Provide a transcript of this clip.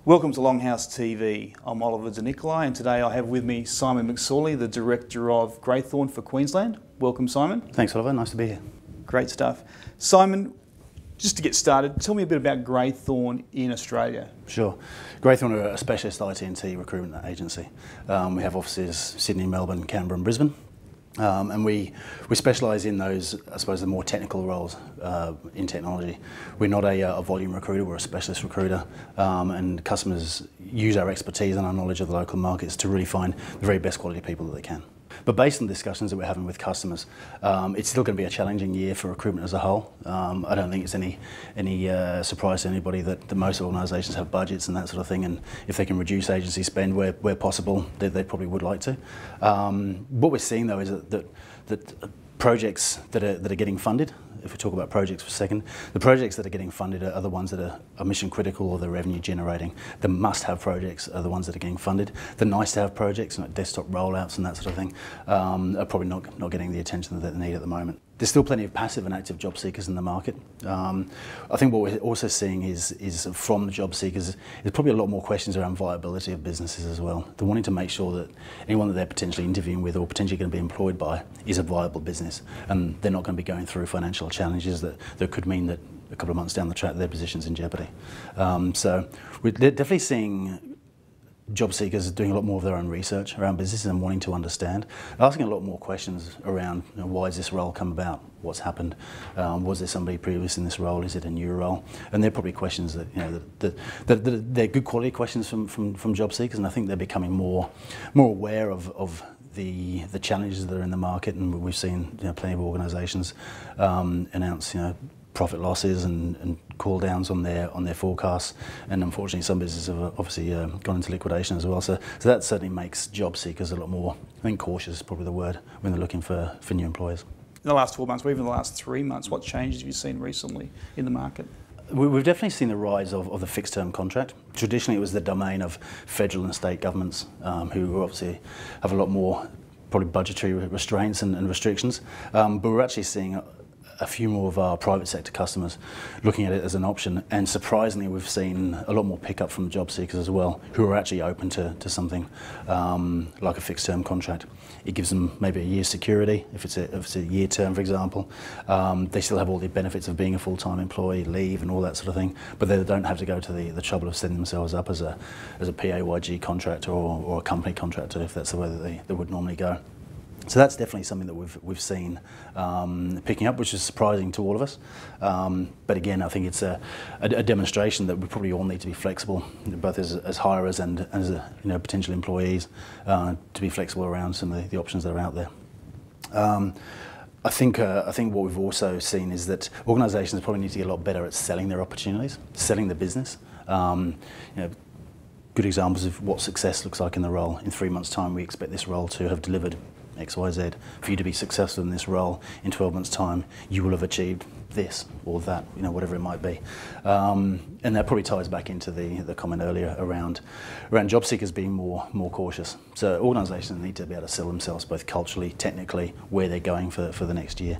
Welcome to Longhaus TV. I'm Oliver De Nicolai, and today I have with me Simon McSorley, the Director of Greythorn for Queensland. Welcome, Simon. Thanks, Oliver. Nice to be here. Great stuff. Simon, just to get started, tell me a bit about Greythorn in Australia. Sure. Greythorn are a specialist IT&T recruitment agency. We have offices Sydney, Melbourne, Canberra and Brisbane. And we specialise in those, I suppose, the more technical roles in technology. We're not a volume recruiter, we're a specialist recruiter, and customers use our expertise and our knowledge of the local markets to really find the very best quality people that they can. But based on the discussions that we're having with customers, it's still going to be a challenging year for recruitment as a whole. I don't think it's any surprise to anybody that most organisations have budgets and that sort of thing, and if they can reduce agency spend where possible, they probably would like to. What we're seeing though is that projects that are getting funded, if we talk about projects for a second, the projects that are getting funded are the ones that are mission critical or they're revenue generating. The must-have projects are the ones that are getting funded. The nice-to-have projects, like desktop rollouts and that sort of thing, are probably not getting the attention that they need at the moment. There's still plenty of passive and active job seekers in the market. I think what we're also seeing is from the job seekers, there's probably a lot more questions around viability of businesses as well. They're wanting to make sure that anyone that they're potentially interviewing with or potentially going to be employed by is a viable business, and they're not going to be going through financial challenges that could mean that a couple of months down the track their position's in jeopardy. So we're definitely seeing job seekers doing a lot more of their own research around businesses and wanting to understand, asking a lot more questions around, why has this role come about, what's happened, was there somebody previous in this role, is it a new role, and they're probably questions that they're good quality questions from job seekers, and I think they're becoming more aware of the challenges that are in the market, and we've seen plenty of organisations announce profit losses and call downs on their forecasts, and unfortunately some businesses have obviously gone into liquidation as well. So that certainly makes job seekers a lot more, I think cautious is probably the word, when they're looking for new employers. In the last 12 months, or even the last 3 months, what changes have you seen recently in the market? We've definitely seen the rise of the fixed term contract. Traditionally it was the domain of federal and state governments, who obviously have a lot more probably budgetary restraints and restrictions, but we're actually seeing a few more of our private sector customers looking at it as an option, and surprisingly we've seen a lot more pickup from job seekers as well, who are actually open to something like a fixed term contract. It gives them maybe a year's security if it's a year term, for example. They still have all the benefits of being a full-time employee, leave and all that sort of thing, but they don't have to go to the trouble of setting themselves up as a PAYG contractor or a company contractor, if that's the way that they would normally go. So that's definitely something that we've seen picking up, which is surprising to all of us. But again, I think it's a demonstration that we probably all need to be flexible, both as hirers and as potential employees, to be flexible around some of the options that are out there. I think what we've also seen is that organisations probably need to get a lot better at selling their opportunities, selling the business. Good examples of what success looks like in the role. In 3 months' time, we expect this role to have delivered X, Y, Z. For you to be successful in this role in 12 months' time, you will have achieved this or that, whatever it might be. And that probably ties back into the comment earlier around job seekers being more cautious. So organisations need to be able to sell themselves both culturally, technically, where they're going for the next year.